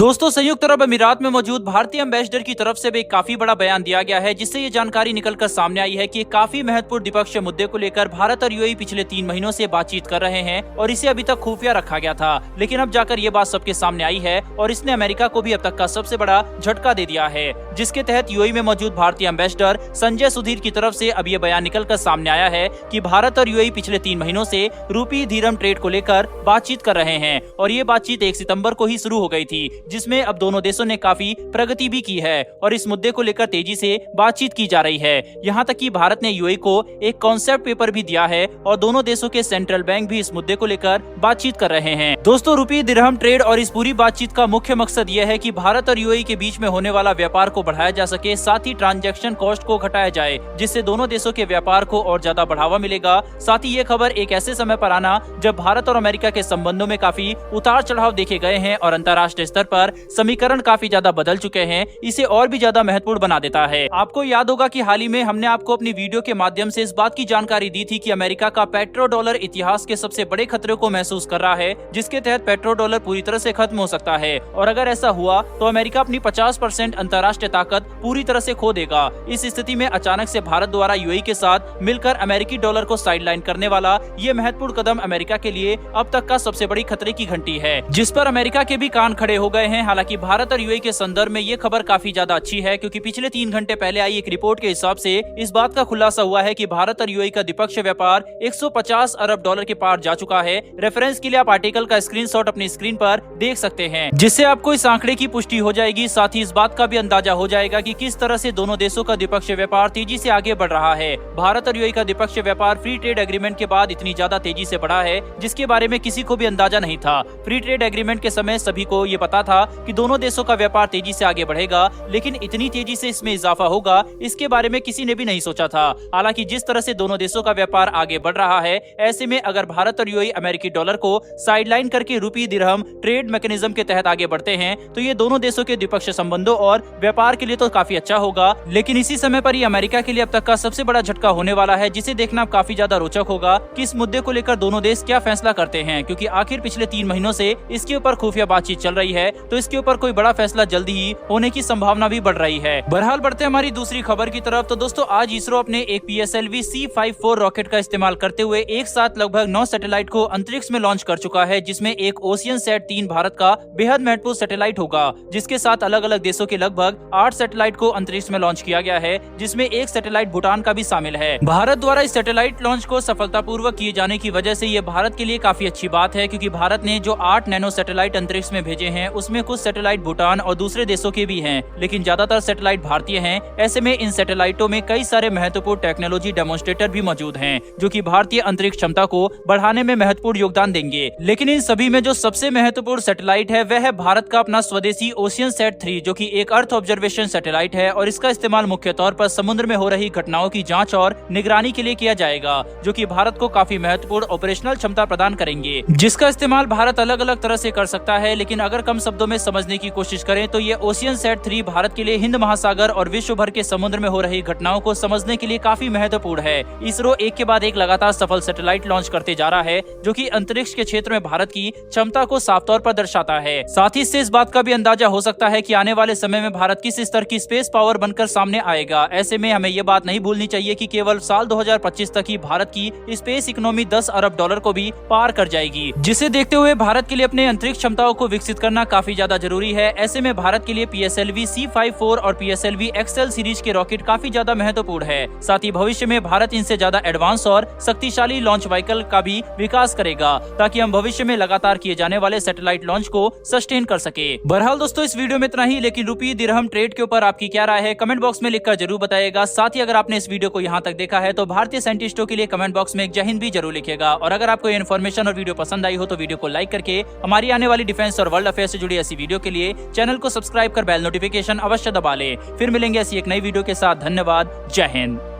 दोस्तों, संयुक्त अरब अमीरात में मौजूद भारतीय एम्बेसडर की तरफ से भी काफी बड़ा बयान दिया गया है, जिससे ये जानकारी निकलकर सामने आई है कि एक काफी महत्वपूर्ण द्विपक्षीय मुद्दे को लेकर भारत और यूएई पिछले 3 महीनों से बातचीत कर रहे हैं और इसे अभी तक खुफिया रखा गया था। लेकिन अब जाकर ये बात सबके सामने आई है और इसने अमेरिका को भी अब तक का सबसे बड़ा झटका दे दिया है, जिसके तहत यूएई में मौजूद भारतीय एम्बेसडर संजय सुधीर की तरफ से अब ये बयान निकलकर सामने आया है कि भारत और यूएई पिछले 3 महीनों से रूपी दिरहम ट्रेड को लेकर बातचीत कर रहे हैं और ये बातचीत 1 सितंबर को ही शुरू हो गई थी, जिसमें अब दोनों देशों ने काफी प्रगति भी की है और इस मुद्दे को लेकर तेजी से बातचीत की जा रही है। यहाँ तक कि भारत ने यूएई को एक कॉन्सेप्ट पेपर भी दिया है और दोनों देशों के सेंट्रल बैंक भी इस मुद्दे को लेकर बातचीत कर रहे हैं। दोस्तों, रूपी दिरहम ट्रेड और इस पूरी बातचीत का मुख्य मकसद यह है कि भारत और यूएई के बीच में होने वाला व्यापार को बढ़ाया जा सके, साथ ही ट्रांजैक्शन कॉस्ट को घटाया जाए, जिससे दोनों देशों के व्यापार को और ज्यादा बढ़ावा मिलेगा। साथ ही ये खबर एक ऐसे समय पर आना जब भारत और अमेरिका के संबंधों में काफी उतार चढ़ाव देखे गए हैं और अंतर्राष्ट्रीय स्तर पर समीकरण काफी ज्यादा बदल चुके हैं, इसे और भी ज्यादा महत्वपूर्ण बना देता है। आपको याद होगा कि हाल ही में हमने आपको अपनी वीडियो के माध्यम से इस बात की जानकारी दी थी कि अमेरिका का पेट्रो डॉलर इतिहास के सबसे बड़े खतरे को महसूस कर रहा है, जिसके तहत पेट्रो डॉलर पूरी तरह से खत्म हो सकता है और अगर ऐसा हुआ तो अमेरिका अपनी 50% अंतर्राष्ट्रीय ताकत पूरी तरह से खो देगा। इस स्थिति में अचानक से भारत द्वारा यूएई के साथ मिलकर अमेरिकी डॉलर को साइडलाइन करने वाला ये महत्वपूर्ण कदम अमेरिका के लिए अब तक का सबसे बड़ी खतरे की घंटी है, जिस पर अमेरिका के भी कान खड़े हो गए हैं। हालांकि भारत और यूएई के संदर्भ में ये खबर काफी ज्यादा अच्छी है, क्योंकि पिछले 3 घंटे पहले आई एक रिपोर्ट के हिसाब से इस बात का खुलासा हुआ है कि भारत और यूएई का द्विपक्षीय व्यापार 150 अरब डॉलर के पार जा चुका है। रेफरेंस के लिए आप आर्टिकल का स्क्रीनशॉट अपनी स्क्रीन पर देख सकते हैं, जिससे आपको इस आंकड़े की पुष्टि हो जाएगी। साथ ही इस बात का भी अंदाजा हो जाएगा कि किस तरह से दोनों देशों का द्विपक्षीय व्यापार तेजी से आगे बढ़ रहा है। भारत और यूएई का द्विपक्षीय व्यापार फ्री ट्रेड एग्रीमेंट के बाद इतनी ज्यादा तेजी से बढ़ा है, जिसके बारे में किसी को भी अंदाजा नहीं था। फ्री ट्रेड एग्रीमेंट के समय सभी को ये पता था कि दोनों देशों का व्यापार तेजी से आगे बढ़ेगा, लेकिन इतनी तेजी से इसमें इजाफा होगा, इसके बारे में किसी ने भी नहीं सोचा था। हालांकि जिस तरह से दोनों देशों का व्यापार आगे बढ़ रहा है, ऐसे में अगर भारत और यूएई अमेरिकी डॉलर को साइडलाइन करके रूपी दिरहम ट्रेड मैकेनिज्म के तहत आगे बढ़ते हैं, तो ये दोनों देशों के द्विपक्षीय संबंधों और व्यापार के लिए तो काफी अच्छा होगा। लेकिन इसी समय पर ये अमेरिका के लिए अब तक का सबसे बड़ा झटका होने वाला है, जिसे देखना काफी ज्यादा रोचक होगा कि इस मुद्दे को लेकर दोनों देश क्या फैसला करते हैं, क्योंकि आखिर पिछले 3 महीनों से इसके ऊपर खुफिया बातचीत चल रही है, तो इसके ऊपर कोई बड़ा फैसला जल्दी ही होने की संभावना भी बढ़ रही है। बहरहाल बढ़ते हमारी दूसरी खबर की तरफ। तो दोस्तों, आज इसरो अपने एक PSLV C54 रॉकेट का इस्तेमाल करते हुए एक साथ लगभग 9 सैटेलाइट को अंतरिक्ष में लॉन्च कर चुका है, जिसमें एक OceanSat-3 भारत का बेहद महत्वपूर्ण सैटेलाइट होगा, जिसके साथ अलग अलग देशों के लगभग 8 सैटेलाइट को अंतरिक्ष में लॉन्च किया गया है, जिसमें एक सैटेलाइट भूटान का भी शामिल है। भारत द्वारा इस सैटेलाइट लॉन्च को सफलतापूर्वक किए जाने की वजह से ये भारत के लिए काफी अच्छी बात है, क्योंकि भारत ने जो 8 नैनो सैटेलाइट अंतरिक्ष में भेजे हैं, उसमें कुछ सैटेलाइट भूटान और दूसरे देशों के भी हैं, लेकिन ज्यादातर सैटेलाइट भारतीय हैं। ऐसे में इन सैटेलाइटों में कई सारे महत्वपूर्ण टेक्नोलॉजी डेमोन्स्ट्रेटर भी मौजूद हैं, जो कि भारतीय अंतरिक्ष क्षमता को बढ़ाने में महत्वपूर्ण योगदान देंगे। लेकिन इन सभी में जो सबसे महत्वपूर्ण सैटेलाइट है, वह है भारत का अपना स्वदेशी OceanSat-3, जो कि एक अर्थ ऑब्जर्वेशन सैटेलाइट है और इसका इस्तेमाल मुख्य तौर पर समुद्र में हो रही घटनाओं की जाँच और निगरानी के लिए किया जाएगा, जो कि भारत को काफी महत्वपूर्ण ऑपरेशनल क्षमता प्रदान करेंगे, जिसका इस्तेमाल भारत अलग अलग तरह से कर सकता है। लेकिन अगर कम शब्दों में समझने की कोशिश करें तो ये OceanSat-3 भारत के लिए हिंद महासागर और विश्व भर के समुद्र में हो रही घटनाओं को समझने के लिए काफी महत्वपूर्ण है। इसरो एक के बाद एक लगातार सफल सैटेलाइट लॉन्च करते जा रहा है, जो कि अंतरिक्ष के क्षेत्र में भारत की क्षमता को साफ तौर पर दर्शाता है। साथ ही इससे इस बात का भी अंदाजा हो सकता है कि आने वाले समय में भारत किस स्तर की स्पेस पावर बनकर सामने आएगा। ऐसे में हमें ये बात नहीं भूलनी चाहिए कि केवल साल 2025 तक ही भारत की स्पेस इकोनॉमी 10 अरब डॉलर को भी पार कर जाएगी, जिसे देखते हुए भारत के लिए अपने अंतरिक्ष क्षमताओं को विकसित करना काफी ज्यादा जरूरी है। ऐसे में भारत के लिए PSLV C54 और PSLV XL सीरीज के रॉकेट काफी ज्यादा महत्वपूर्ण है। साथ ही भविष्य में भारत इनसे ज्यादा एडवांस और शक्तिशाली लॉन्च व्हीकल का भी विकास करेगा, ताकि हम भविष्य में लगातार किए जाने वाले सैटेलाइट लॉन्च को सस्टेन कर सके। बहरहाल दोस्तों, इस वीडियो में इतना ही, लेकिन रूपी दिरहम ट्रेड के ऊपर आपकी क्या राय है, कमेंट बॉक्स में लिखकर जरूर बताइएगा। साथ ही अगर आपने इस वीडियो को यहाँ तक देखा है तो भारतीय साइंटिस्टों के लिए कमेंट बॉक्स में एक जय हिंद भी जरूर लिखिएगा। और अगर आपको ये इन्फॉर्मेशन और वीडियो पसंद आई हो तो वीडियो को लाइक करके हमारी आने वाली डिफेंस और वर्ल्ड अफेयर से जुड़ी ऐसी वीडियो के लिए चैनल को सब्सक्राइब कर बेल नोटिफिकेशन अवश्य दबा ले। फिर मिलेंगे ऐसी एक नई वीडियो के साथ। धन्यवाद। जय हिंद।